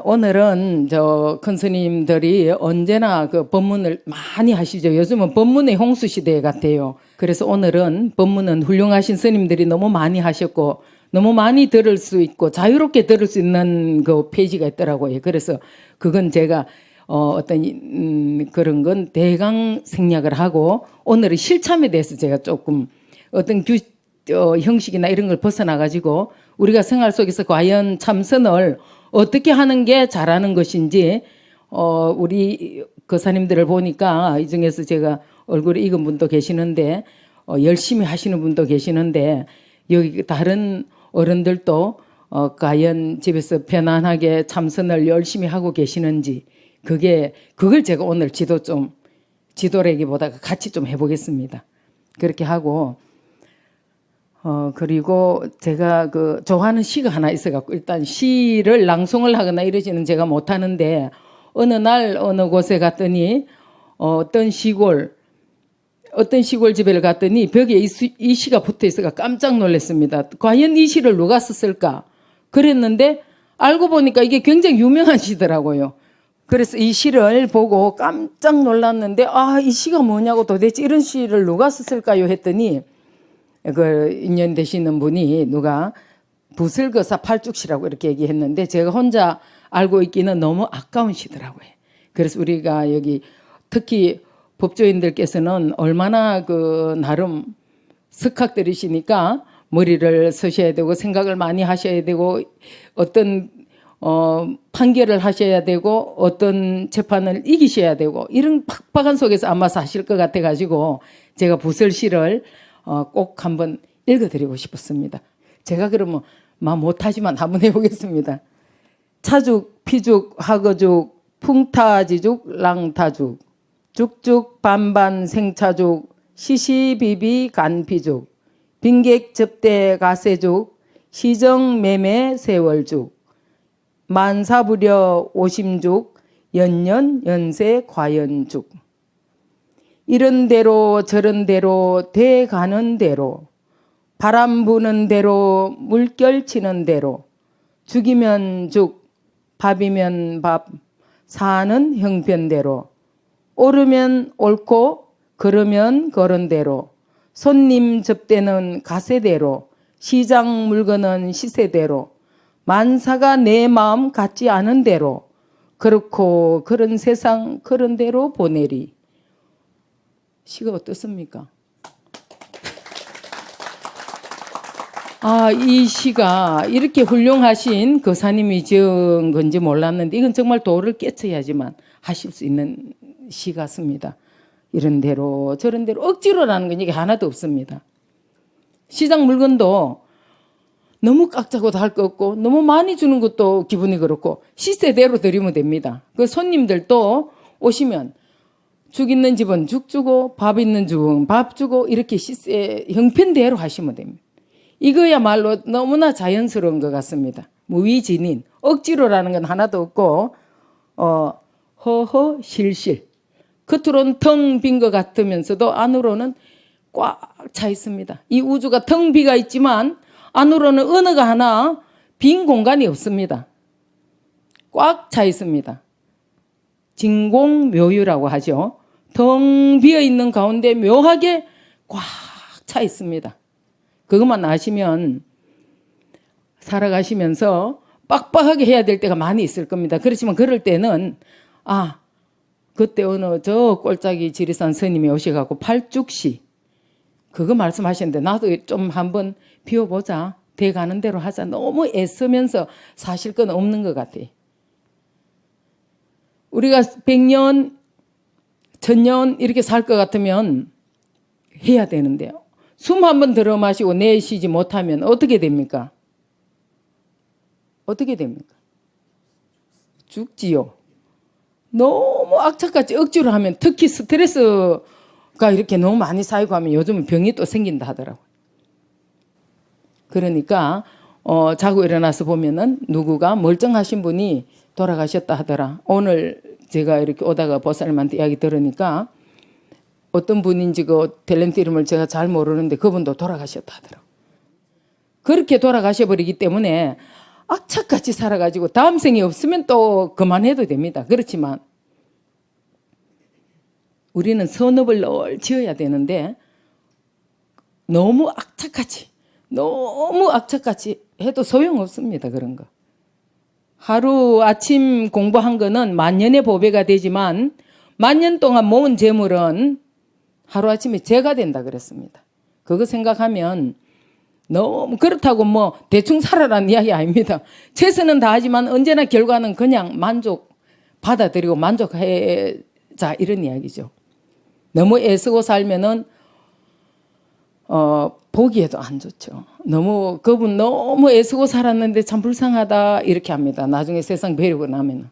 오늘은 저 큰 스님들이 언제나 그 법문을 많이 하시죠. 요즘은 법문의 홍수 시대 같아요. 그래서 오늘은 법문은 훌륭하신 스님들이 너무 많이 하셨고 너무 많이 들을 수 있고 자유롭게 들을 수 있는 그 페이지가 있더라고요. 그래서 그건 제가 어떤 그런 건 대강 생략을 하고 오늘은 실참에 대해서 제가 조금 어떤 형식이나 이런 걸 벗어나 가지고 우리가 생활 속에서 과연 참선을 어떻게 하는 게 잘하는 것인지 우리 거사님들을 보니까 이 중에서 제가 얼굴이 익은 분도 계시는데 열심히 하시는 분도 계시는데 여기 다른 어른들도 과연 집에서 편안하게 참선을 열심히 하고 계시는지 그걸 제가 오늘 지도라기보다 같이 좀 해보겠습니다. 그렇게 하고 그리고 제가 좋아하는 시가 하나 있어갖고 일단 시를 낭송을 하거나 이러지는 제가 못하는데 어느 날 어느 곳에 갔더니 어떤 시골 집에 갔더니 벽에 이 시가 붙어 있어가 깜짝 놀랐습니다. 과연 이 시를 누가 썼을까? 그랬는데 알고 보니까 이게 굉장히 유명한 시더라고요. 그래서 이 시를 보고 깜짝 놀랐는데 이 시가 뭐냐고 도대체 이런 시를 누가 썼을까요? 했더니 인연 되시는 분이 누가 부슬거사 팔죽시라고 이렇게 얘기했는데 제가 혼자 알고 있기는 너무 아까운 시더라고요. 그래서 우리가 여기 특히 법조인들께서는 얼마나 나름 석학들이시니까 머리를 쓰셔야 되고 생각을 많이 하셔야 되고 어떤 판결을 하셔야 되고 어떤 재판을 이기셔야 되고 이런 팍팍한 속에서 아마 사실 것 같아 가지고 제가 부설시를 꼭 한번 읽어드리고 싶었습니다. 제가 그러면 못하지만 한번 해보겠습니다. 차죽, 피죽, 하거죽, 풍타지죽, 랑타죽, 죽죽, 반반, 생차죽, 시시비비, 간피죽, 빈객, 접대, 가세죽, 시정매매, 세월죽, 만사부려, 오심죽, 연년, 연세, 과연죽. 이런 대로 저런 대로 돼가는 대로 바람 부는 대로 물결 치는 대로 죽이면 죽 밥이면 밥 사는 형편대로 오르면 옳고 걸으면 걸은 대로 손님 접대는 가세대로 시장 물건은 시세대로 만사가 내 마음 같지 않은 대로 그렇고 그런 세상 그런 대로 보내리. 시가 어떻습니까? 이 시가 이렇게 훌륭하신 거사님이 지은 건지 몰랐는데 이건 정말 도를 깨쳐야지만 하실 수 있는 시 같습니다. 이런 대로 저런 대로 억지로라는 건 이게 하나도 없습니다. 시장 물건도 너무 깍자고도 할 거 없고 너무 많이 주는 것도 기분이 그렇고 시세대로 드리면 됩니다. 그 손님들도 오시면 죽 있는 집은 죽 주고 밥 있는 집은 밥 주고 이렇게 시세 형편대로 하시면 됩니다. 이거야말로 너무나 자연스러운 것 같습니다. 무위진인 억지로라는 건 하나도 없고 허허실실 겉으로는 텅 빈 것 같으면서도 안으로는 꽉 차 있습니다. 이 우주가 텅 비가 있지만 안으로는 어느가 하나 빈 공간이 없습니다. 꽉 차 있습니다. 진공묘유라고 하죠. 텅 비어있는 가운데 묘하게 꽉 차 있습니다. 그것만 아시면 살아가시면서 빡빡하게 해야 될 때가 많이 있을 겁니다. 그렇지만 그럴 때는 그때 어느 저 꼴짝이 지리산 스님이 오셔갖고 팔죽시 그거 말씀하셨는데 나도 좀 한번 비워보자. 돼가는 대로 하자. 너무 애쓰면서 사실 건 없는 것 같아. 우리가 100년, 1000년 이렇게 살 것 같으면 해야 되는데요. 숨 한번 들어 마시고 내쉬지 못하면 어떻게 됩니까? 어떻게 됩니까? 죽지요. 너무 악착같이 억지로 하면 특히 스트레스가 이렇게 너무 많이 쌓이고 하면 요즘은 병이 또 생긴다 하더라고요. 그러니까 자고 일어나서 보면은 누구가 멀쩡하신 분이 돌아가셨다 하더라. 오늘 제가 이렇게 오다가 보살님한테 이야기 들으니까 어떤 분인지 그 탤런트 이름을 제가 잘 모르는데 그분도 돌아가셨다 하더라고요. 그렇게 돌아가셔버리기 때문에 악착같이 살아가지고 다음 생이 없으면 또 그만해도 됩니다. 그렇지만 우리는 선업을 늘 지어야 되는데 너무 악착같이 해도 소용없습니다. 그런 거. 하루 아침 공부한 거는 만년의 보배가 되지만 만년 동안 모은 재물은 하루아침에 재가 된다 그랬습니다. 그거 생각하면 너무 그렇다고 뭐 대충 살아라는 이야기 아닙니다. 최선은 다하지만 언제나 결과는 그냥 받아들이고 만족하자 이런 이야기죠. 너무 애쓰고 살면은 보기에도 안 좋죠. 그분 너무 애쓰고 살았는데 참 불쌍하다 이렇게 합니다. 나중에 세상 배우고 나면은.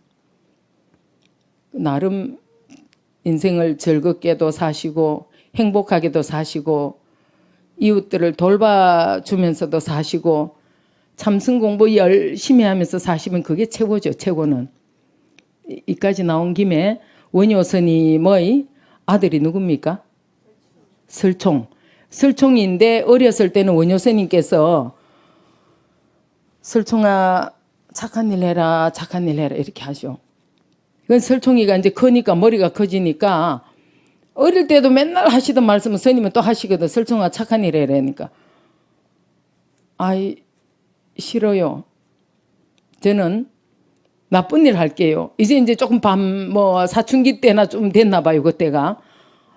나름 인생을 즐겁게도 사시고 행복하게도 사시고 이웃들을 돌봐주면서도 사시고 참선 공부 열심히 하면서 사시면 그게 최고죠. 최고는. 이까지 나온 김에 원효 스님의 아들이 누굽니까? 설총인데 어렸을 때는 원효 스님께서 설총아 착한 일 해라 이렇게 하죠. 그 설총이가 이제 크니까 머리가 커지니까 어릴 때도 맨날 하시던 말씀은 스님은 또 하시거든. 설총아 착한 일 해라니까. 아이 싫어요. 저는 나쁜 일 할게요. 이제 조금 사춘기 때나 좀 됐나 봐요. 그때가.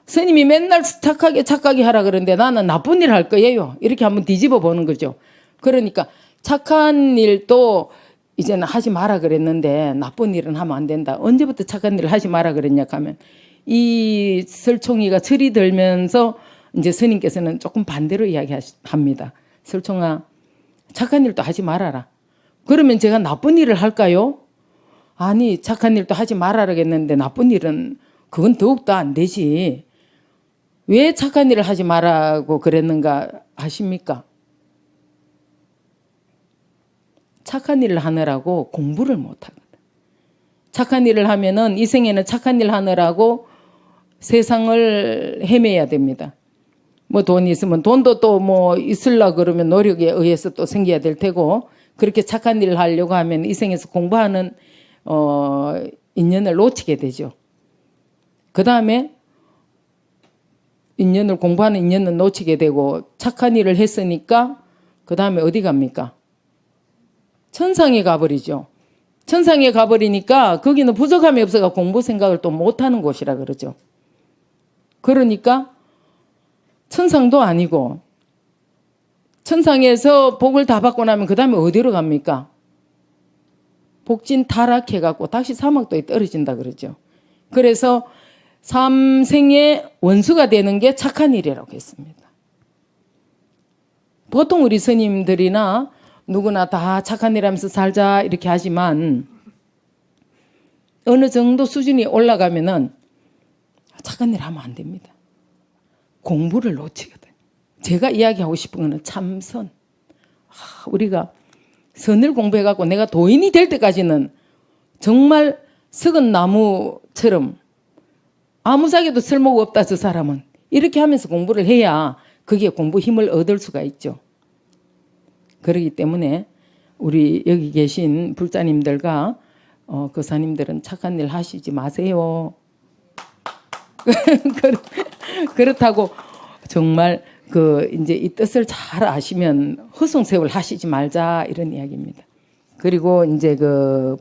스님이 맨날 착하게 하라 그러는데 나는 나쁜 일 할 거예요. 이렇게 한번 뒤집어 보는 거죠. 그러니까 착한 일도 이제는 하지 마라 그랬는데 나쁜 일은 하면 안 된다. 언제부터 착한 일을 하지 마라 그랬냐 하면 이 설총이가 철이 들면서 이제 스님께서는 조금 반대로 이야기합니다. 설총아 착한 일도 하지 말아라. 그러면 제가 나쁜 일을 할까요? 아니 착한 일도 하지 말아라겠는데 나쁜 일은 그건 더욱더 안 되지. 왜 착한 일을 하지 말라고 그랬는가 아십니까? 착한 일을 하느라고 공부를 못하거든. 착한 일을 하면은 이 생에는 착한 일 하느라고 세상을 헤매야 됩니다. 뭐 돈이 있으면 돈도 또 뭐 있으려고 그러면 노력에 의해서 또 생겨야 될 테고 그렇게 착한 일을 하려고 하면 이 생에서 공부하는 인연을 놓치게 되죠. 그 다음에 공부하는 인연을 놓치게 되고 착한 일을 했으니까 그 다음에 어디 갑니까? 천상에 가버리죠. 천상에 가버리니까 거기는 부족함이 없어서 공부 생각을 또 못하는 곳이라 그러죠. 그러니까 천상도 아니고 천상에서 복을 다 받고 나면 그 다음에 어디로 갑니까? 복진 타락해갖고 다시 사막도에 떨어진다 그러죠. 그래서 삼생의 원수가 되는 게 착한 일이라고 했습니다. 보통 우리 스님들이나 누구나 다 착한 일 하면서 살자 이렇게 하지만 어느 정도 수준이 올라가면은 착한 일 하면 안 됩니다. 공부를 놓치거든. 제가 이야기하고 싶은 거는 참선. 우리가 선을 공부해갖고 내가 도인이 될 때까지는 정말 썩은 나무처럼 아무짝에도 쓸모가 없다 저 사람은 이렇게 하면서 공부를 해야 그게 공부 힘을 얻을 수가 있죠. 그렇기 때문에 우리 여기 계신 불자님들과 거사님들은 착한 일 하시지 마세요. 그렇다고 정말 이제 이 뜻을 잘 아시면 허송세월 하시지 말자 이런 이야기입니다. 그리고 이제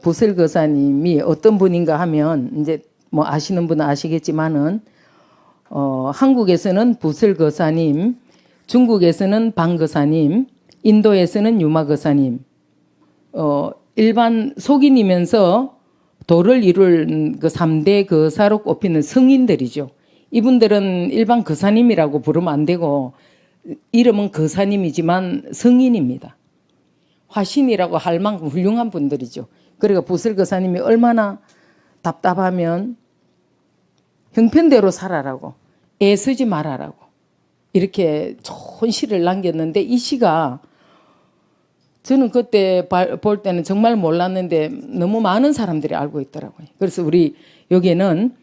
부설 거사님이 어떤 분인가 하면 이제 뭐 아시는 분은 아시겠지만은 한국에서는 부설 거사님, 중국에서는 방 거사님, 인도에서는 유마 거사님, 일반 속인이면서 도를 이룰 그 3대 거사로 꼽히는 성인들이죠. 이분들은 일반 거사님이라고 부르면 안 되고 이름은 거사님이지만 성인입니다. 화신이라고 할 만큼 훌륭한 분들이죠. 그러니까 부설 거사님이 얼마나 답답하면 형편대로 살아라고 애쓰지 말아라고 이렇게 좋은 시를 남겼는데 이 시가 저는 그때 볼 때는 정말 몰랐는데 너무 많은 사람들이 알고 있더라고요. 그래서 우리 여기에는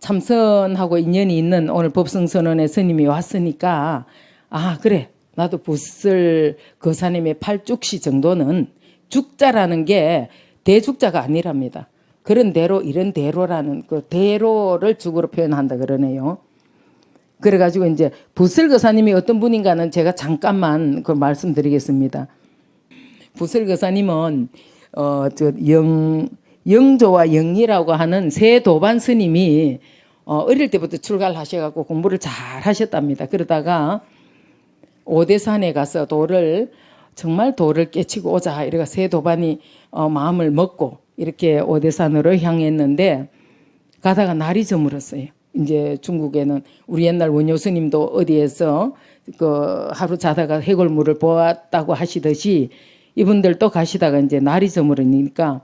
참선하고 인연이 있는 오늘 법성선언의 스님이 왔으니까 아 그래 나도 부설 거사님의 8죽시 정도는 죽자라는 게 대죽자가 아니랍니다. 그런 대로 이런 대로라는 그 대로를 죽으로 표현한다 그러네요. 그래가지고 이제 부설거사님이 어떤 분인가는 제가 잠깐만 그 말씀드리겠습니다. 부설거사님은 영조와 영리라고 하는 새 도반 스님이 어릴 때부터 출가를 하셔갖고 공부를 잘 하셨답니다. 그러다가 오대산에 가서 정말 도를 깨치고 오자 이래가 새 도반이 마음을 먹고 이렇게 오대산으로 향했는데 가다가 날이 저물었어요. 이제 중국에는 우리 옛날 원효 스님도 어디에서 그 하루 자다가 해골물을 보았다고 하시듯이 이분들도 가시다가 이제 날이 저물으니까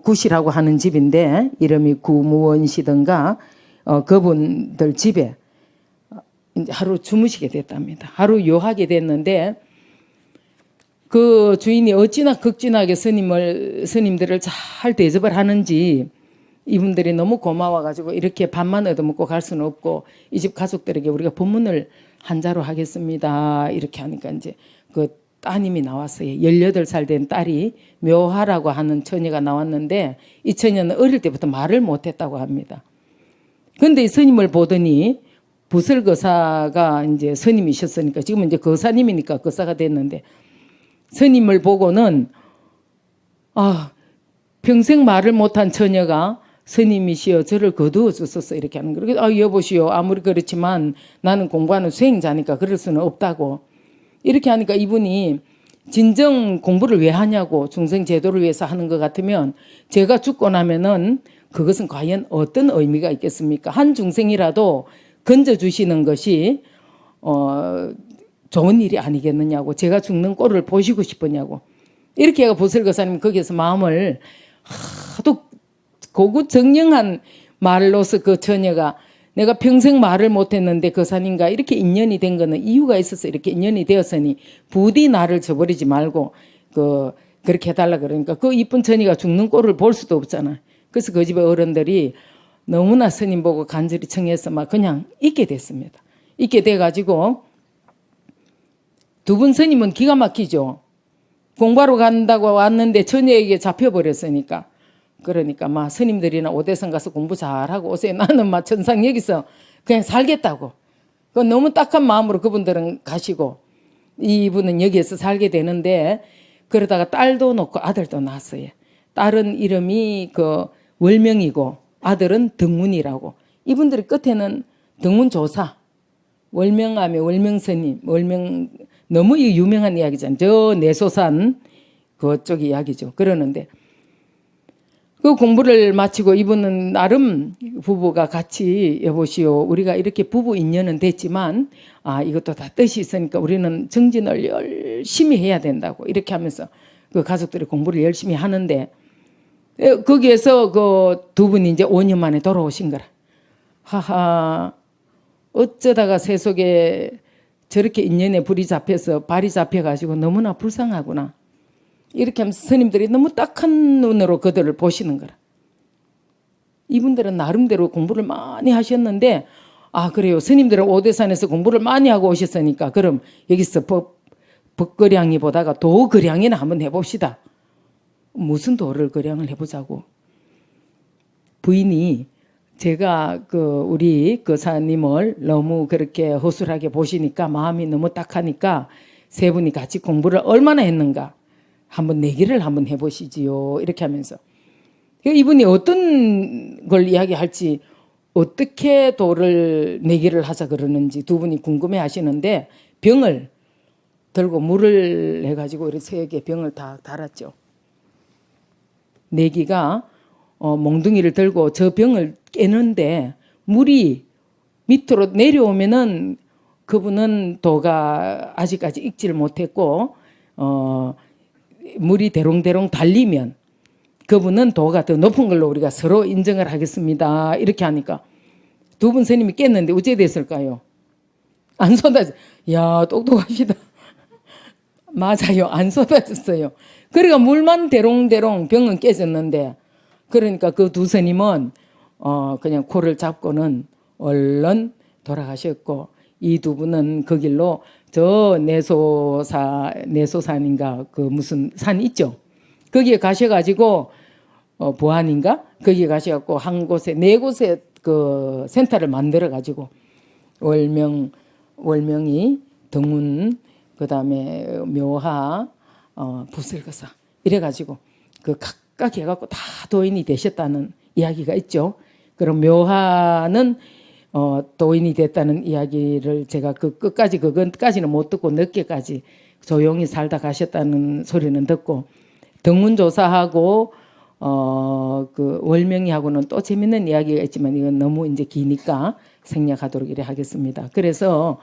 구시라고 하는 집인데 이름이 구무원시든가 그분들 집에 이제 하루 주무시게 됐답니다. 하루 요하게 됐는데 그 주인이 어찌나 극진하게 스님들을 잘 대접을 하는지 이분들이 너무 고마워가지고 이렇게 밥만 얻어먹고 갈 수는 없고 이 집 가족들에게 우리가 법문을 한자로 하겠습니다. 이렇게 하니까 이제 그 따님이 나왔어요. 18살 된 딸이 묘하라고 하는 처녀가 나왔는데 이 처녀는 어릴 때부터 말을 못했다고 합니다. 그런데 이 스님을 보더니 부설거사가 이제 스님이셨으니까 지금은 이제 거사님이니까 거사가 됐는데 스님을 보고는 평생 말을 못한 처녀가 스님이시여 저를 거두어 주소서 이렇게 하는 거예요. 여보시오 아무리 그렇지만 나는 공부하는 수행자니까 그럴 수는 없다고 이렇게 하니까 이분이 진정 공부를 왜 하냐고 중생 제도를 위해서 하는 것 같으면 제가 죽고 나면은 그것은 과연 어떤 의미가 있겠습니까? 한 중생이라도 건져주시는 것이 좋은 일이 아니겠느냐고 제가 죽는 꼴을 보시고 싶으냐고 이렇게 해가 보슬거사님 거기에서 마음을 하도 고구정령한 말로서 그 처녀가 내가 평생 말을 못했는데 거사님과 이렇게 인연이 된 거는 이유가 있어서 이렇게 인연이 되었으니 부디 나를 저버리지 말고 그렇게 해달라 그러니까 그 이쁜 처녀가 죽는 꼴을 볼 수도 없잖아. 그래서 그 집의 어른들이 너무나 스님 보고 간절히 청해서 막 그냥 있게 됐습니다. 있게 돼가지고 두 분 스님은 기가 막히죠. 공부하러 간다고 왔는데 처녀에게 잡혀버렸으니까. 그러니까 막 스님들이나 오대산 가서 공부 잘하고 오세요. 나는 막 천상 여기서 그냥 살겠다고. 너무 딱한 마음으로 그분들은 가시고 이분은 여기에서 살게 되는데 그러다가 딸도 놓고 아들도 낳았어요. 딸은 이름이 월명이고 아들은 덕문이라고. 이분들이 끝에는 덕문조사, 월명하며 월명스님, 너무 유명한 이야기잖아요. 저 내소산 그쪽 이야기죠. 그러는데 그 공부를 마치고 이분은 나름 부부가 같이 여보시오 우리가 이렇게 부부 인연은 됐지만 이것도 다 뜻이 있으니까 우리는 정진을 열심히 해야 된다고 이렇게 하면서 그 가족들이 공부를 열심히 하는데 거기에서 그 두 분이 이제 5년 만에 돌아오신 거라. 하하 어쩌다가 세속에 저렇게 인연에 불이 잡혀서 발이 잡혀가지고 너무나 불쌍하구나. 이렇게 하면서 스님들이 너무 딱한 눈으로 그들을 보시는 거라. 이분들은 나름대로 공부를 많이 하셨는데 그래요. 스님들은 오대산에서 공부를 많이 하고 오셨으니까 그럼 여기서 법거량이 보다가 도거량이나 한번 해봅시다. 무슨 도를 거량을 해보자고. 부인이 제가 우리 거사님을 너무 그렇게 허술하게 보시니까 마음이 너무 딱하니까 세 분이 같이 공부를 얼마나 했는가 한번 내기를 한번 해보시지요. 이렇게 하면서 이분이 어떤 걸 이야기할지 어떻게 도를 내기를 하자 그러는지 두 분이 궁금해 하시는데 병을 들고 물을 해가지고 이렇게 세 개 병을 다 달았죠. 내기가 몽둥이를 들고 저 병을 깨는데 물이 밑으로 내려오면은 그분은 도가 아직까지 익지를 못했고 물이 대롱대롱 달리면 그분은 도가 더 높은 걸로 우리가 서로 인정을 하겠습니다. 이렇게 하니까 두 분 스님이 깼는데 어째 됐을까요? 안 쏟아져. 야 똑똑하시다. 맞아요. 안 쏟아졌어요. 그러니까 물만 대롱대롱 병은 깨졌는데 그러니까 그 두 스님은 그냥 코를 잡고는 얼른 돌아가셨고 이 두 분은 그 길로 저 내소산인가 그 무슨 산 있죠. 거기에 가셔가지고 보안인가 거기에 가셔갖고 한 곳에 네 곳에 그 센터를 만들어가지고 월명이 등운 그다음에 묘하 부슬거사 이래가지고 그 각각 해갖고 다 도인이 되셨다는 이야기가 있죠. 그럼 묘하는 도인이 됐다는 이야기를 제가 그 끝까지 그것까지는 못 듣고 늦게까지 조용히 살다 가셨다는 소리는 듣고 등운조사하고 그 월명이하고는 또 재밌는 이야기가 있지만 이건 너무 이제 기니까 생략하도록 이래 하겠습니다. 그래서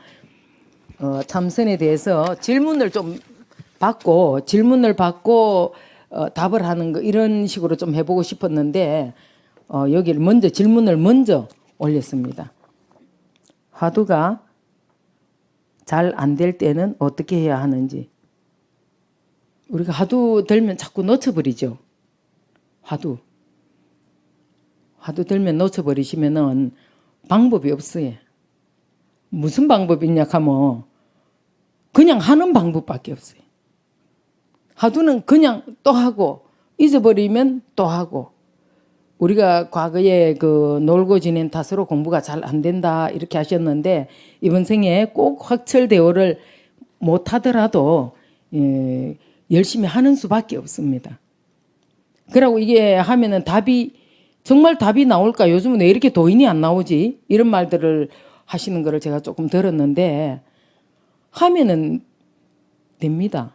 참선에 대해서 질문을 받고 답을 하는 거 이런 식으로 좀 해보고 싶었는데 여기를 질문을 먼저 올렸습니다. 화두가 잘 안 될 때는 어떻게 해야 하는지. 우리가 화두 들면 자꾸 놓쳐버리죠. 화두 들면 놓쳐버리시면은 방법이 없어요. 무슨 방법이 있냐 하면 그냥 하는 방법밖에 없어요. 화두는 그냥 또 하고 잊어버리면 또 하고 우리가 과거에 그 놀고 지낸 탓으로 공부가 잘 안 된다 이렇게 하셨는데 이번 생에 꼭 확철대오를 못 하더라도 열심히 하는 수밖에 없습니다. 그러고 이게 하면은 정말 답이 나올까? 요즘은 왜 이렇게 도인이 안 나오지? 이런 말들을 하시는 거를 제가 조금 들었는데 하면은 됩니다.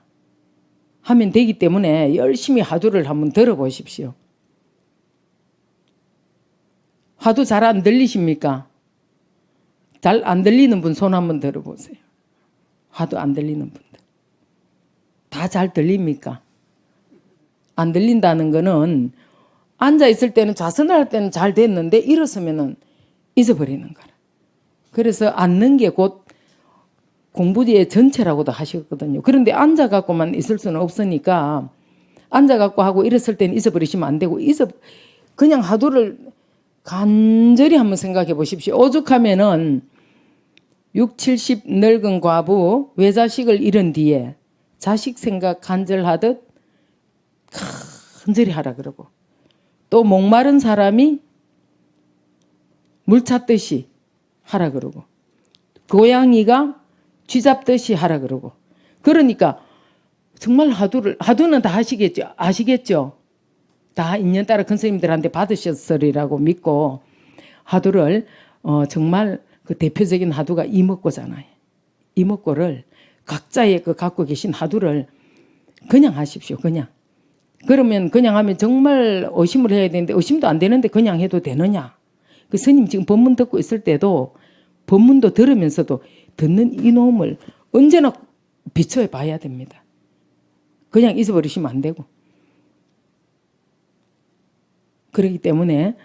하면 되기 때문에 열심히 화두를 한번 들어보십시오. 화두 잘 안 들리십니까? 잘 안 들리는 분 손 한번 들어보세요. 화두 안 들리는 분들. 다 잘 들립니까? 안 들린다는 거는 앉아있을 때는 좌선을 할 때는 잘 됐는데 일어서면은 잊어버리는 거라. 그래서 앉는 게 곧 공부의 전체라고도 하시거든요. 그런데 앉아갖고만 있을 수는 없으니까 앉아갖고 하고 일었을 때는 잊어버리시면 안 되고 그냥 화두를 간절히 한번 생각해 보십시오. 오죽하면은 6, 70 늙은 과부 외자식을 잃은 뒤에 자식 생각 간절하듯 간절히 하라 그러고 또 목마른 사람이 물 찾듯이 하라 그러고 고양이가 쥐 잡듯이 하라 그러고 그러니까 정말 화두는 다 하시겠죠. 아시겠죠? 다 인연 따라 큰 스님들한테 받으셨으리라고 믿고 화두를 정말 그 대표적인 화두가 이먹고잖아요. 이먹고를 각자의 그 갖고 계신 화두를 그냥 하십시오. 그냥. 그러면 그냥 하면 정말 의심을 해야 되는데 의심도 안 되는데 그냥 해도 되느냐. 그 스님 지금 법문 듣고 있을 때도 법문도 들으면서도 듣는 이놈을 언제나 비춰 봐야 됩니다. 그냥 잊어버리시면 안 되고. 그렇기 때문에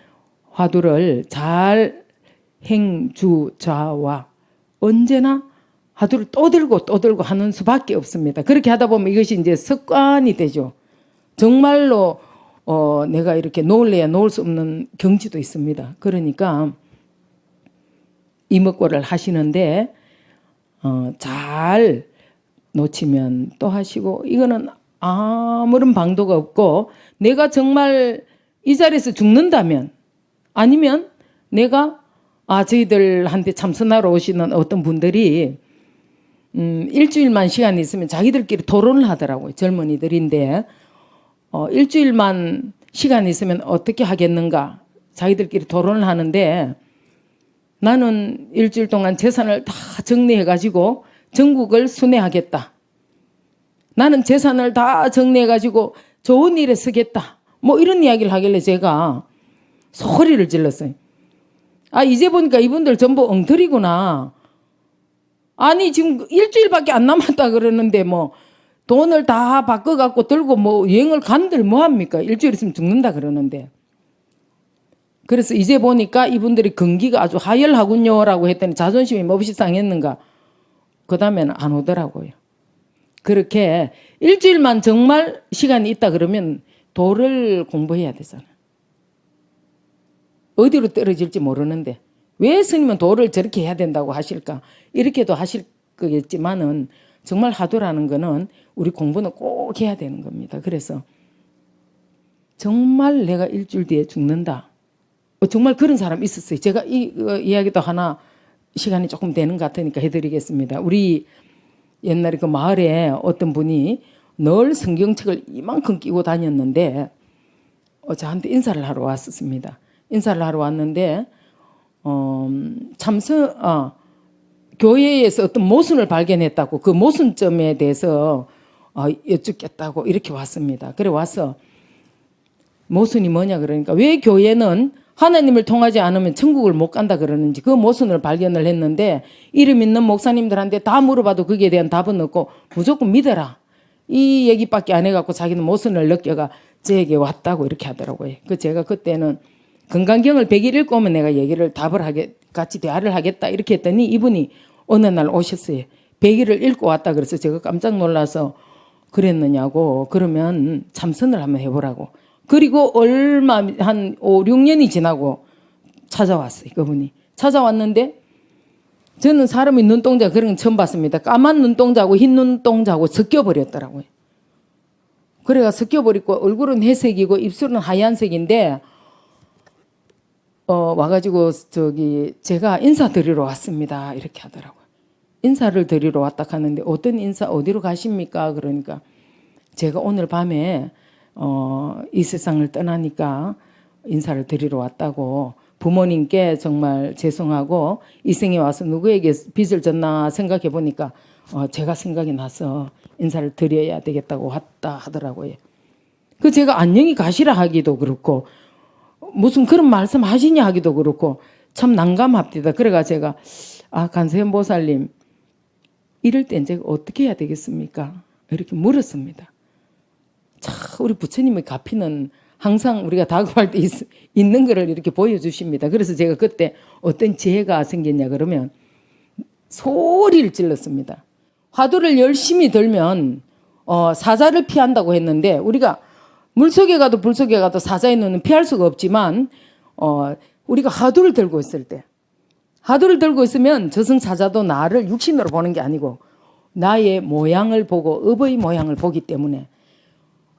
화두를 잘 행주좌와 언제나 화두를 또 들고 하는 수밖에 없습니다. 그렇게 하다 보면 이것이 이제 습관이 되죠. 정말로 내가 이렇게 놓을래야 놓을 수 없는 경지도 있습니다. 그러니까 이먹고를 하시는데 잘 놓치면 또 하시고 이거는 아무런 방도가 없고 내가 정말 이 자리에서 죽는다면 아니면 내가 저희들한테 참선하러 오시는 어떤 분들이 일주일만 시간이 있으면 자기들끼리 토론을 하더라고요. 젊은이들인데 일주일만 시간이 있으면 어떻게 하겠는가 자기들끼리 토론을 하는데 나는 일주일 동안 재산을 다 정리해가지고 전국을 순회하겠다. 나는 재산을 다 정리해가지고 좋은 일에 쓰겠다. 뭐 이런 이야기를 하길래 제가 소리를 질렀어요. 이제 보니까 이분들 전부 엉터리구나. 아니 지금 일주일밖에 안 남았다 그러는데 뭐 돈을 다 바꿔갖고 들고 뭐 여행을 간들 뭐합니까? 일주일 있으면 죽는다 그러는데. 그래서 이제 보니까 이분들이 근기가 아주 하열하군요 라고 했더니 자존심이 몹시 상했는가. 그 다음에는 안 오더라고요. 그렇게 일주일만 정말 시간이 있다 그러면 도를 공부해야 되잖아. 어디로 떨어질지 모르는데 왜 스님은 도를 저렇게 해야 된다고 하실까? 이렇게도 하실 거겠지만은 정말 화두라는 거는 우리 공부는 꼭 해야 되는 겁니다. 그래서 정말 내가 일주일 뒤에 죽는다. 정말 그런 사람 있었어요. 제가 이 이야기도 하나 시간이 조금 되는 것 같으니까 해드리겠습니다. 우리 옛날에 그 마을에 어떤 분이 늘 성경책을 이만큼 끼고 다녔는데 저한테 인사를 하러 왔었습니다. 인사를 하러 왔는데 교회에서 어떤 모순을 발견했다고 그 모순점에 대해서 여쭙겠다고 이렇게 왔습니다. 그래 와서 모순이 뭐냐 그러니까 왜 교회는 하나님을 통하지 않으면 천국을 못 간다 그러는지 그 모순을 발견을 했는데 이름 있는 목사님들한테 다 물어봐도 거기에 대한 답은 없고 무조건 믿어라. 이 얘기밖에 안 해갖고 자기는 모순을 느껴가 저에게 왔다고 이렇게 하더라고요. 제가 그때는 건강경을 100일 읽고 오면 내가 얘기를 같이 대화를 하겠다 이렇게 했더니 이분이 어느 날 오셨어요. 100일을 읽고 왔다 그래서 제가 깜짝 놀라서 그랬느냐고 그러면 참선을 한번 해보라고. 그리고 얼마 한 5, 6년이 지나고 찾아왔어요. 그분이. 찾아왔는데 저는 사람이 눈동자 그런 건 처음 봤습니다. 까만 눈동자하고 흰 눈동자하고 섞여버렸더라고요. 그래가 섞여버리고 얼굴은 회색이고 입술은 하얀색인데 와가지고 제가 인사 드리러 왔습니다. 이렇게 하더라고요. 인사를 드리러 왔다 하는데 어떤 인사 어디로 가십니까? 그러니까 제가 오늘 밤에 이 세상을 떠나니까 인사를 드리러 왔다고 부모님께 정말 죄송하고 이 생에 와서 누구에게 빚을 졌나 생각해 보니까 제가 생각이 나서 인사를 드려야 되겠다고 왔다 하더라고요. 제가 안녕히 가시라 하기도 그렇고 무슨 그런 말씀 하시냐 하기도 그렇고 참 난감합니다. 그래가 제가 간세음 보살님 이럴 땐 제가 어떻게 해야 되겠습니까? 이렇게 물었습니다. 참 우리 부처님의 가피는 항상 우리가 다급할 때 있는 거를 이렇게 보여주십니다. 그래서 제가 그때 어떤 지혜가 생겼냐 그러면 소리를 질렀습니다. 화두를 열심히 들면 사자를 피한다고 했는데 우리가 물속에 가도 불속에 가도 사자의 눈은 피할 수가 없지만 우리가 화두를 들고 있을 때 화두를 들고 있으면 저승사자도 나를 육신으로 보는 게 아니고 나의 모양을 보고 업의 모양을 보기 때문에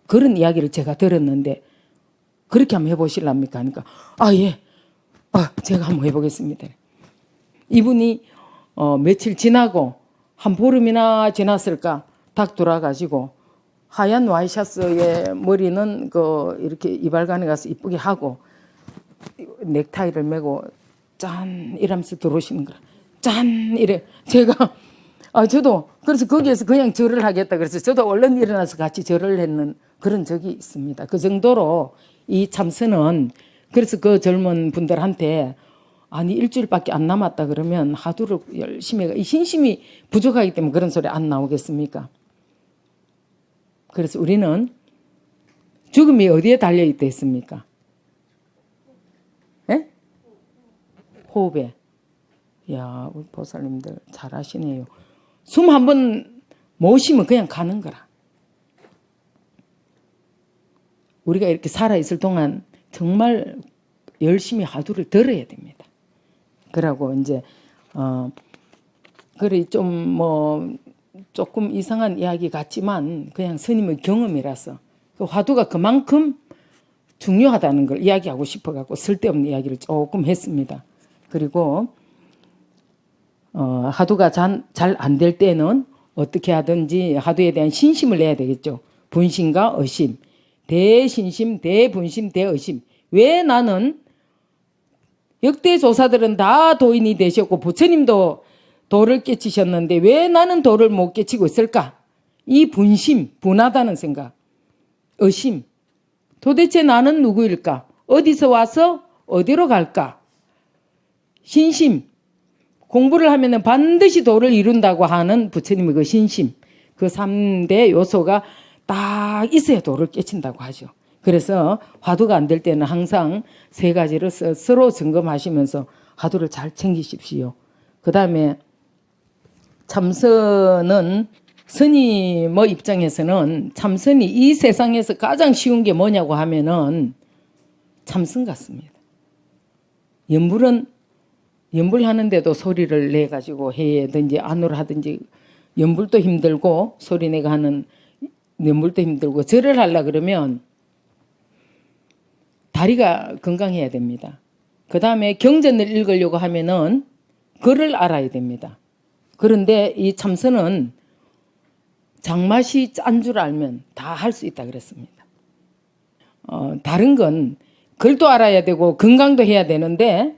그런 이야기를 제가 들었는데 그렇게 한번 해보실랍니까? 하니까 예. 제가 한번 해보겠습니다. 이분이 며칠 지나고 한 보름이나 지났을까 딱 돌아가지고 하얀 와이셔츠에 머리는 이렇게 이발관에 가서 이쁘게 하고 넥타이를 메고 짠 이러면서 들어오시는 거라. 짠 이래. 제가 저도 그래서 거기에서 그냥 절을 하겠다 그래서 저도 얼른 일어나서 같이 절을 했는 그런 적이 있습니다. 그 정도로 이 참선은 그래서 그 젊은 분들한테 일주일밖에 안 남았다 그러면 하두를 열심히 이 신심이 부족하기 때문에 그런 소리 안 나오겠습니까? 그래서 우리는 죽음이 어디에 달려있다 했습니까? 예? 호흡에. 이야, 우리 보살님들 잘하시네요. 숨 한번 모시면 그냥 가는 거라. 우리가 이렇게 살아있을 동안 정말 열심히 하두를 들어야 됩니다. 그러고 이제 그래 조금 이상한 이야기 같지만 그냥 스님의 경험이라서 그 화두가 그만큼 중요하다는 걸 이야기하고 싶어갖고 쓸데없는 이야기를 조금 했습니다. 그리고 하두가 잘 안 될 때는 어떻게 하든지 하두에 대한 신심을 내야 되겠죠. 분심과 의심, 대신심, 대분심, 대의심. 왜 나는 역대 조사들은 다 도인이 되셨고 부처님도 도를 깨치셨는데 왜 나는 도를 못 깨치고 있을까? 이 분심, 분하다는 생각, 의심. 도대체 나는 누구일까? 어디서 와서 어디로 갈까? 신심. 공부를 하면 반드시 도를 이룬다고 하는 부처님의 그 신심. 그 3대 요소가 딱 있어야 도를 깨친다고 하죠. 그래서 화두가 안 될 때는 항상 3가지를 스스로 점검하시면서 화두를 잘 챙기십시오. 그 다음에 참선은 스님의 입장에서는 참선이 이 세상에서 가장 쉬운 게 뭐냐고 하면은 참선 같습니다. 염불은 연불하는데도 소리를 내 가지고 해든지 안으로 하든지 연불도 힘들고 소리 내가 하는 연불도 힘들고 절을 하려 그러면 다리가 건강해야 됩니다. 그 다음에 경전을 읽으려고 하면은 글을 알아야 됩니다. 그런데 이 참선은 장맛이 짠 줄 알면 다 할 수 있다 그랬습니다. 다른 건 글도 알아야 되고 건강도 해야 되는데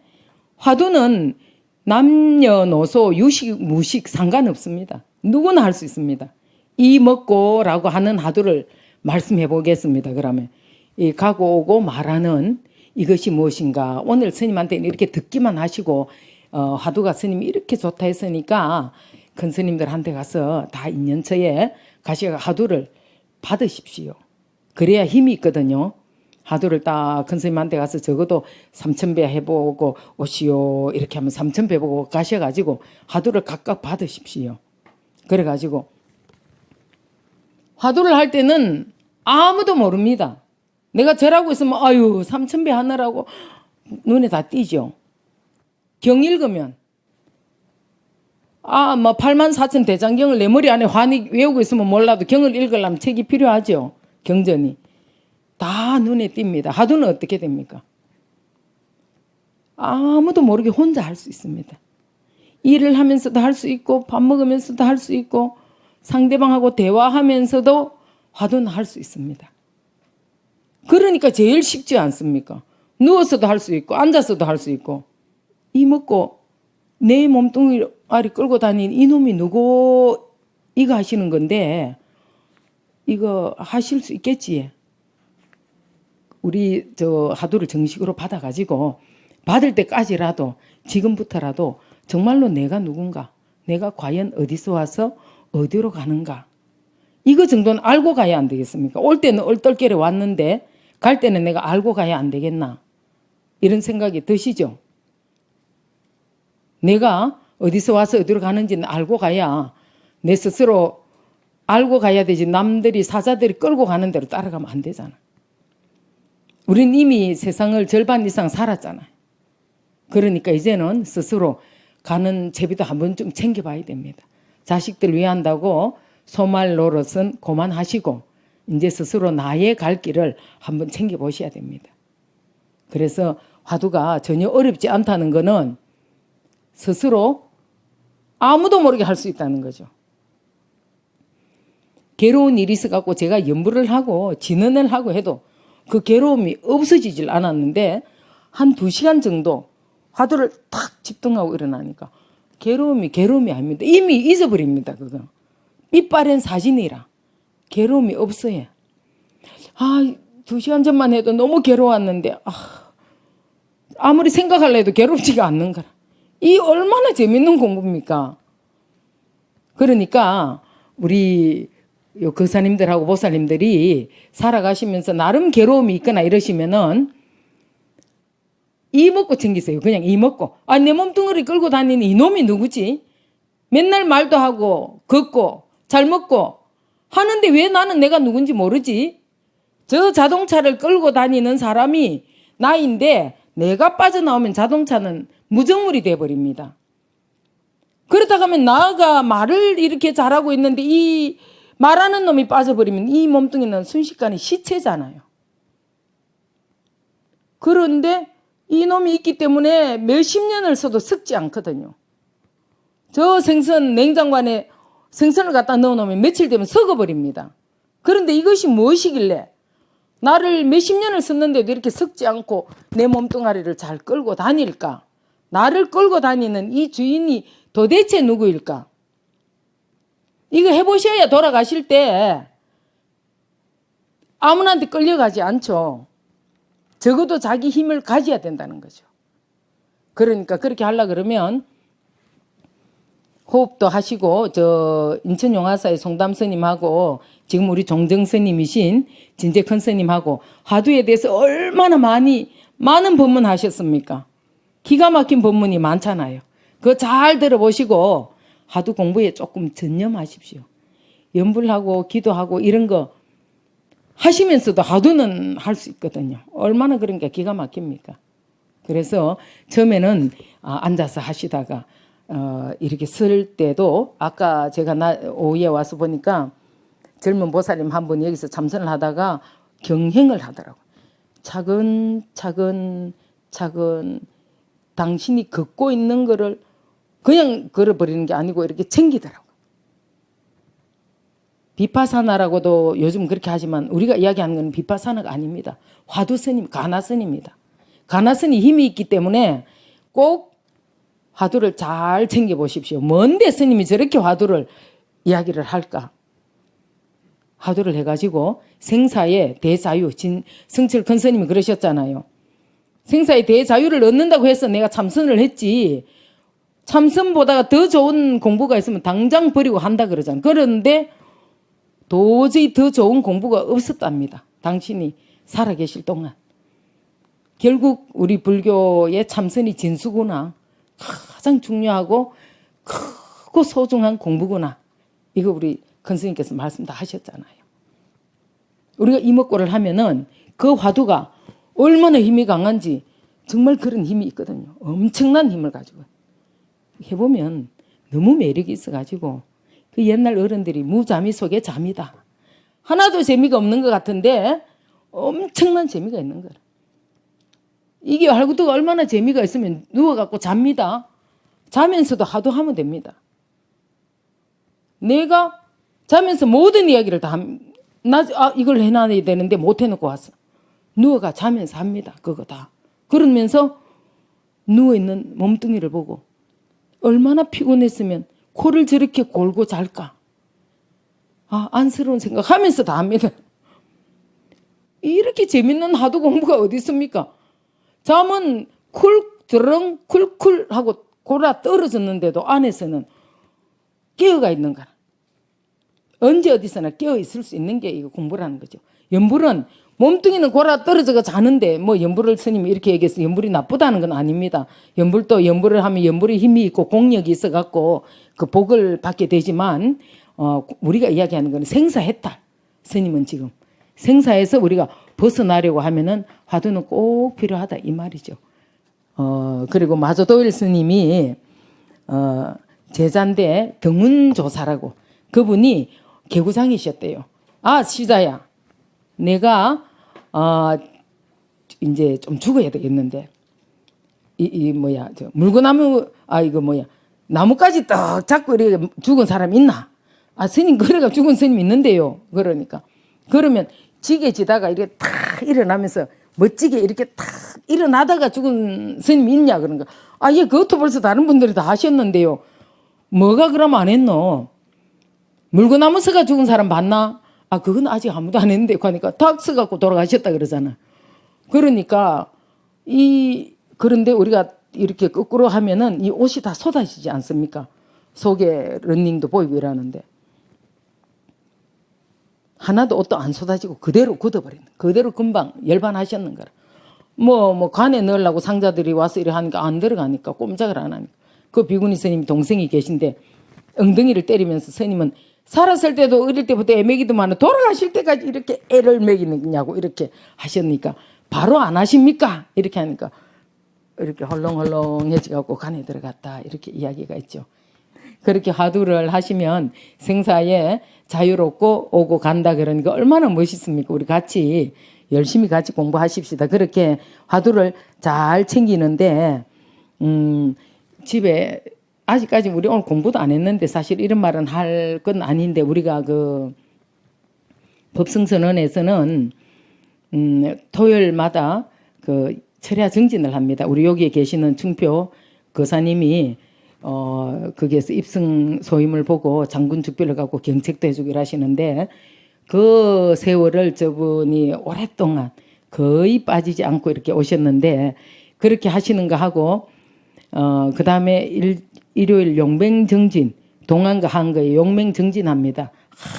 화두는 남녀노소 유식 무식 상관없습니다. 누구나 할 수 있습니다. 이 먹고라고 하는 화두를 말씀해 보겠습니다. 그러면 이 가고 오고 말하는 이것이 무엇인가. 오늘 스님한테는 이렇게 듣기만 하시고 화두가 스님이 이렇게 좋다 했으니까 큰 스님들한테 가서 다 인연처에 가시가 화두를 받으십시오. 그래야 힘이 있거든요. 화두를 딱 큰 스님한테 가서 적어도 3,000배 해보고 오시오 이렇게 하면 3,000배 보고 가셔가지고 화두를 각각 받으십시오. 그래가지고 화두를 할 때는 아무도 모릅니다. 내가 절하고 있으면 아유 3,000배 하느라고 눈에 다 띄죠. 경 읽으면 뭐 84,000 대장경을 내 머리 안에 환히 외우고 있으면 몰라도 경을 읽으려면 책이 필요하죠. 경전이. 다 눈에 띕니다. 화두는 어떻게 됩니까? 아무도 모르게 혼자 할 수 있습니다. 일을 하면서도 할 수 있고 밥 먹으면서도 할 수 있고 상대방하고 대화하면서도 화두는 할 수 있습니다. 그러니까 제일 쉽지 않습니까? 누워서도 할 수 있고 앉아서도 할 수 있고 이 먹고 내 몸뚱이를 끌고 다니는 이놈이 누구 이거 하시는 건데 이거 하실 수 있겠지? 우리 저 화두를 정식으로 받아가지고 받을 때까지라도 지금부터라도 정말로 내가 누군가 내가 과연 어디서 와서 어디로 가는가 이거 정도는 알고 가야 안 되겠습니까? 올 때는 얼떨결에 왔는데 갈 때는 내가 알고 가야 안 되겠나 이런 생각이 드시죠? 내가 어디서 와서 어디로 가는지는 알고 가야 내 스스로 알고 가야 되지 남들이 사자들이 끌고 가는 대로 따라가면 안 되잖아. 우린 이미 세상을 절반 이상 살았잖아요. 그러니까 이제는 스스로 가는 제비도 한 번쯤 챙겨봐야 됩니다. 자식들 위한다고 소말 노릇은 그만하시고 이제 스스로 나의 갈 길을 한번 챙겨보셔야 됩니다. 그래서 화두가 전혀 어렵지 않다는 거는 스스로 아무도 모르게 할 수 있다는 거죠. 괴로운 일이 있어갖고 제가 연불을 하고 진언을 하고 해도 그 괴로움이 없어지질 않았는데 한 2시간 정도 화두를 탁 집중하고 일어나니까 괴로움이 아닙니다. 이미 잊어버립니다. 그거 삐빠른 사진이라 괴로움이 없어요. 2시간 전만 해도 너무 괴로웠는데 아무리 생각하려 해도 괴롭지가 않는 거라. 이 얼마나 재밌는 공부입니까? 그러니까 우리 거사님들하고 보살님들이 살아가시면서 나름 괴로움이 있거나 이러시면은 이 먹고 챙기세요. 그냥 이 먹고. 내 몸뚱어리 끌고 다니는 이놈이 누구지? 맨날 말도 하고 걷고 잘 먹고 하는데 왜 나는 내가 누군지 모르지? 저 자동차를 끌고 다니는 사람이 나인데 내가 빠져나오면 자동차는 무정물이 돼버립니다. 그러다가 하면 나가 말을 이렇게 잘하고 있는데 이 말하는 놈이 빠져버리면 이 몸뚱이는 순식간에 시체잖아요. 그런데 이 놈이 있기 때문에 몇십 년을 써도 썩지 않거든요. 저 생선 냉장고 안에 생선을 갖다 넣어놓으면 며칠 되면 썩어버립니다. 그런데 이것이 무엇이길래 나를 몇십 년을 썼는데도 이렇게 썩지 않고 내 몸뚱아리를 잘 끌고 다닐까? 나를 끌고 다니는 이 주인이 도대체 누구일까? 이거 해보셔야 돌아가실 때 아무나한테 끌려가지 않죠. 적어도 자기 힘을 가져야 된다는 거죠. 그러니까 그렇게 하려고 그러면 호흡도 하시고 저 인천용화사의 송담 스님하고 지금 우리 종정 스님이신 진재큰 스님하고 화두에 대해서 얼마나 많은 법문 하셨습니까? 기가 막힌 법문이 많잖아요. 그거 잘 들어보시고 화두 공부에 조금 전념하십시오. 연불하고 기도하고 이런 거 하시면서도 화두는 할 수 있거든요. 얼마나 그런 게 기가 막힙니까? 그래서 처음에는 앉아서 하시다가 이렇게 쓸 때도 아까 제가 오후에 와서 보니까 젊은 보살님 한 분이 여기서 참선을 하다가 경행을 하더라고요. 차근차근 당신이 걷고 있는 거를 그냥 걸어버리는 게 아니고 이렇게 챙기더라고요. 비파사나라고도 요즘 그렇게 하지만 우리가 이야기하는 건 비파사나가 아닙니다. 화두스님, 가나스님입니다. 가나스니 힘이 있기 때문에 꼭 화두를 잘 챙겨보십시오. 뭔데 스님이 저렇게 화두를 이야기를 할까? 화두를 해가지고 생사의 대자유, 성철 큰 스님이 그러셨잖아요. 생사의 대자유를 얻는다고 해서 내가 참선을 했지, 참선보다 더 좋은 공부가 있으면 당장 버리고 한다 그러잖아요. 그런데 도저히 더 좋은 공부가 없었답니다. 당신이 살아계실 동안. 결국 우리 불교의 참선이 진수구나. 가장 중요하고 크고 소중한 공부구나. 이거 우리 큰 스님께서 말씀 다 하셨잖아요. 우리가 이목고를 하면은 그 화두가 얼마나 힘이 강한지 정말 그런 힘이 있거든요. 엄청난 힘을 가지고. 해보면 너무 매력이 있어가지고 그 옛날 어른들이 무자미 속에 잠이다. 하나도 재미가 없는 것 같은데 엄청난 재미가 있는 거라. 이게 화두가 얼마나 재미가 있으면 누워갖고 잡니다. 자면서도 화두하면 됩니다. 내가 자면서 모든 이야기를 다 이걸 해놔야 되는데 못 해놓고 왔어. 누워가 자면서 합니다. 그거 다. 그러면서 누워있는 몸뚱이를 보고 얼마나 피곤했으면 코를 저렇게 골고 잘까. 안쓰러운 생각하면서 다 합니다. 이렇게 재밌는 화두 공부가 어디 있습니까? 잠은 쿨드렁 쿨쿨 하고 골아 떨어졌는데도 안에서는 깨어가 있는 거라. 언제 어디서나 깨어 있을 수 있는 게 이거 공부라는 거죠. 연불은 몸뚱이는 골아 떨어져가 자는데 뭐 연불을 스님이 이렇게 얘기해서 연불이 나쁘다는 건 아닙니다. 연불도 연불을 하면 연불의 힘이 있고 공력이 있어갖고 그 복을 받게 되지만 우리가 이야기하는 건 생사해탈. 스님은 지금 생사에서 우리가 벗어나려고 하면은 화두는 꼭 필요하다 이 말이죠. 그리고 마조도일 스님이 제자인데 등운조사라고 그분이 개구장이셨대요. 시자야, 내가 이제 좀 죽어야 되겠는데 물구나무 나무까지 딱 잡고 이렇게 죽은 사람 있나? 스님 그래가 죽은 스님 있는데요. 그러니까 그러면 지게 지다가 이렇게 탁 일어나면서 멋지게 이렇게 탁 일어나다가 죽은 스님 있냐 그런 거. 그것도 벌써 다른 분들이 다 하셨는데요. 뭐가 그럼 안 했노? 물구나무 서가 죽은 사람 봤나? 그건 아직 아무도 안 했는데 하니까 탁 서갖고 돌아가셨다 그러잖아. 그러니까 그런데 우리가 이렇게 거꾸로 하면은 이 옷이 다 쏟아지지 않습니까? 속에 런닝도 보이고 이러는데 하나도 옷도 안 쏟아지고 그대로 굳어버리는, 그대로 금방 열반하셨는 거라. 관에 넣으려고 상자들이 와서 이래 하니까 안 들어가니까 꼼짝을 안 하니까. 그 비구니 스님 동생이 계신데 엉덩이를 때리면서 스님은 살았을 때도 어릴 때부터 애 먹이더만 돌아가실 때까지 이렇게 애를 먹이느냐고 이렇게 하셨으니까 바로 안 하십니까? 이렇게 하니까 이렇게 헐렁헐렁해지갖고 간에 들어갔다 이렇게 이야기가 있죠. 그렇게 화두를 하시면 생사에 자유롭고 오고 간다 그러니까 얼마나 멋있습니까? 우리 같이 열심히 같이 공부하십시다. 그렇게 화두를 잘 챙기는데 집에 아직까지 우리 오늘 공부도 안 했는데 사실 이런 말은 할 건 아닌데 우리가 그 법성선언에서는 토요일마다 그 철야 정진을 합니다. 우리 여기에 계시는 충표 거사님이 거기에서 입성 소임을 보고 장군 죽비를 갖고 경책도 해주기로 하시는데 그 세월을 저분이 오랫동안 거의 빠지지 않고 이렇게 오셨는데 그렇게 하시는 거 하고 그 다음에 일요일 용맹정진 동안과 한거에 용맹정진합니다.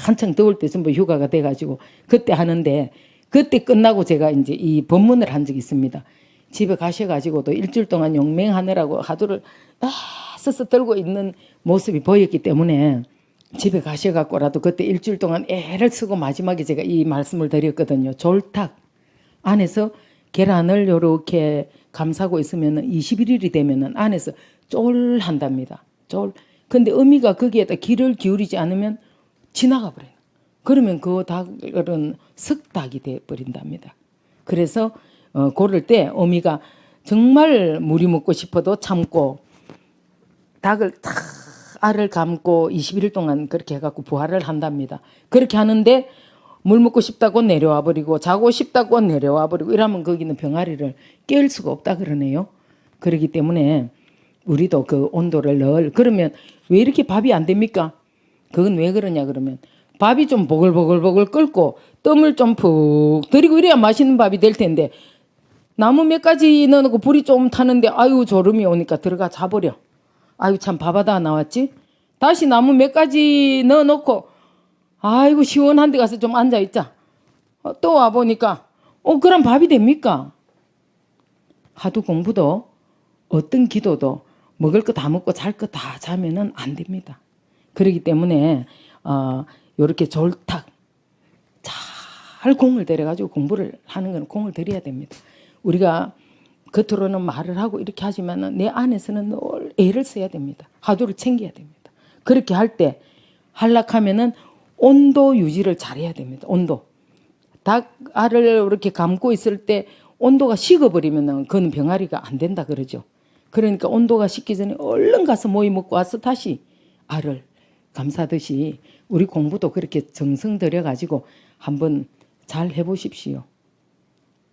한창 더울 때 전부 휴가가 돼가지고 그때 하는데 그때 끝나고 제가 이제 이 법문을 한 적이 있습니다. 집에 가셔가지고도 일주일 동안 용맹하느라고 화두를 애써서 들고 있는 모습이 보였기 때문에 집에 가셔갖고라도 그때 일주일 동안 애를 쓰고 마지막에 제가 이 말씀을 드렸거든요. 졸탁 안에서 계란을 요렇게 감싸고 있으면은 21일이 되면은 안에서 쫄한답니다. 쫄. 근데 어미가 거기에다 귀를 기울이지 않으면 지나가 버려요. 그러면 그 닭은 석닭이 돼 버린답니다. 그래서 고를 때 어미가 정말 물이 먹고 싶어도 참고 닭을 탁 알을 감고 21일 동안 그렇게 해갖고 부화를 한답니다. 그렇게 하는데 물 먹고 싶다고 내려와 버리고 자고 싶다고 내려와 버리고 이러면 거기는 병아리를 깨울 수가 없다 그러네요. 그렇기 때문에 우리도 그 온도를 늘 그러면 왜 이렇게 밥이 안 됩니까? 그건 왜 그러냐 그러면 밥이 좀 보글보글보글 끓고 뜸을 좀 푹 들이고 이래야 맛있는 밥이 될 텐데 나무 몇 가지 넣어놓고 불이 좀 타는데 아유 졸음이 오니까 들어가 자버려. 아유 참 밥하다 나왔지. 다시 나무 몇 가지 넣어놓고 아이고 시원한 데 가서 좀 앉아있자. 또 와보니까 그럼 밥이 됩니까? 하도 공부도 어떤 기도도 먹을 거 다 먹고 잘 거 다 자면은 안 됩니다. 그렇기 때문에 요렇게 졸탁 잘 공을 들여가지고 공부를 하는 건 공을 들여야 됩니다. 우리가 겉으로는 말을 하고 이렇게 하지만은 내 안에서는 늘 애를 써야 됩니다. 화두를 챙겨야 됩니다. 그렇게 할 때 한락하면은 온도 유지를 잘해야 됩니다. 온도. 닭 알을 이렇게 감고 있을 때 온도가 식어버리면은 그건 병아리가 안 된다 그러죠. 그러니까 온도가 식기 전에 얼른 가서 모이 먹고 와서 다시 알을 감싸듯이 우리 공부도 그렇게 정성 들여가지고 한번 잘 해보십시오.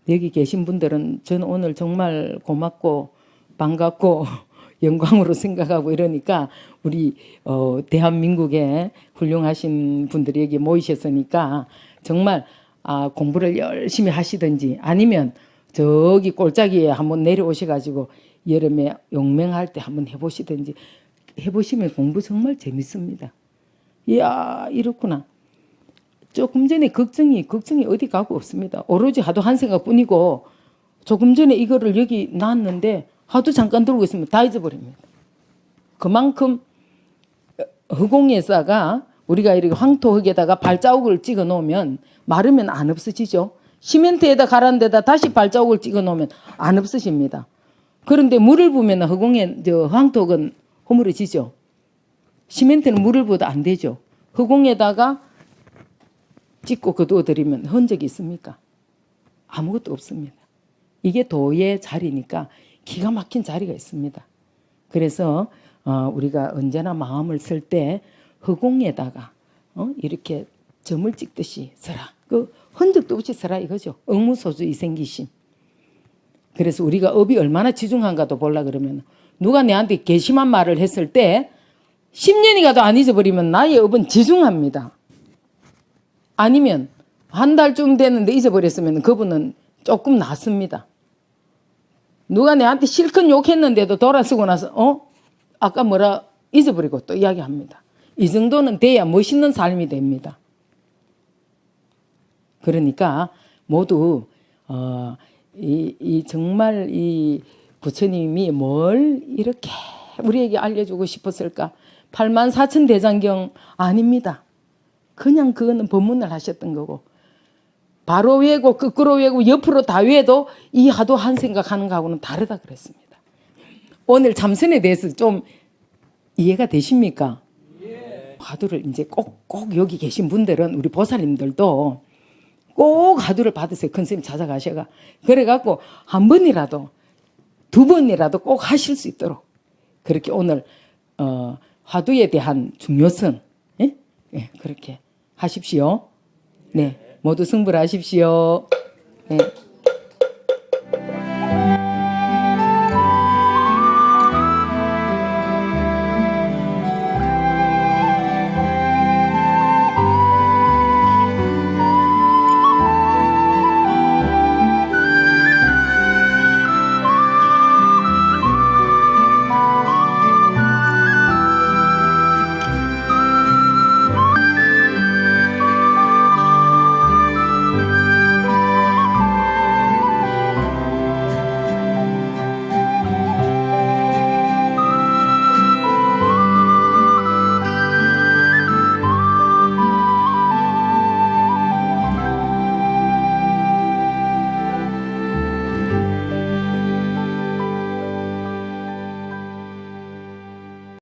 여기 계신 분들은 저는 오늘 정말 고맙고 반갑고 영광으로 생각하고 이러니까 우리 대한민국에 훌륭하신 분들이 여기 모이셨으니까 정말 공부를 열심히 하시든지 아니면 저기 골짜기에 한번 내려오셔가지고 여름에 용맹할 때 한번 해보시든지 해보시면 공부 정말 재밌습니다. 이야 이렇구나. 조금 전에 걱정이 어디 가고 없습니다. 오로지 하도 한 생각뿐이고 조금 전에 이거를 여기 놨는데 하도 잠깐 들고 있으면 다 잊어버립니다. 그만큼 허공에다가 우리가 이렇게 황토흙에다가 발자국을 찍어 놓으면 마르면 안 없어지죠. 시멘트에다 가라는 데다 다시 발자국을 찍어 놓으면 안 없어집니다. 그런데 물을 부으면 허공에 황토흙은 허물어지죠. 시멘트는 물을 부어도 안 되죠. 허공에다가 찍고 거두어드리면 흔적이 있습니까? 아무것도 없습니다. 이게 도의 자리니까 기가 막힌 자리가 있습니다. 그래서 우리가 언제나 마음을 쓸 때 허공에다가 이렇게 점을 찍듯이 서라. 그 흔적도 없이 서라 이거죠. 응무소주의 생기심. 그래서 우리가 업이 얼마나 지중한가도 보려 그러면 누가 내한테 괘씸한 말을 했을 때 10년이 가도 안 잊어버리면 나의 업은 지중합니다. 아니면 한 달쯤 됐는데 잊어버렸으면 그분은 조금 낫습니다. 누가 내한테 실컷 욕했는데도 돌아서고 나서 아까 뭐라 잊어버리고 또 이야기합니다. 이 정도는 돼야 멋있는 삶이 됩니다. 그러니까 모두 정말 이 부처님이 뭘 이렇게 우리에게 알려주고 싶었을까? 84,000 대장경 아닙니다. 그냥 그거는 법문을 하셨던 거고 바로 외고 거꾸로 외고 옆으로 다 외도 이 하도 한 생각하는 거하고는 다르다 그랬습니다. 오늘 참선에 대해서 좀 이해가 되십니까? 화두를 이제 꼭 여기 계신 분들은 우리 보살님들도 꼭 화두를 받으세요. 큰 스님 찾아가셔가 그래갖고 한 번이라도 두 번이라도 꼭 하실 수 있도록 그렇게 오늘 화두에 대한 중요성 그렇게 하십시오. 네, 모두 승불하십시오. 네.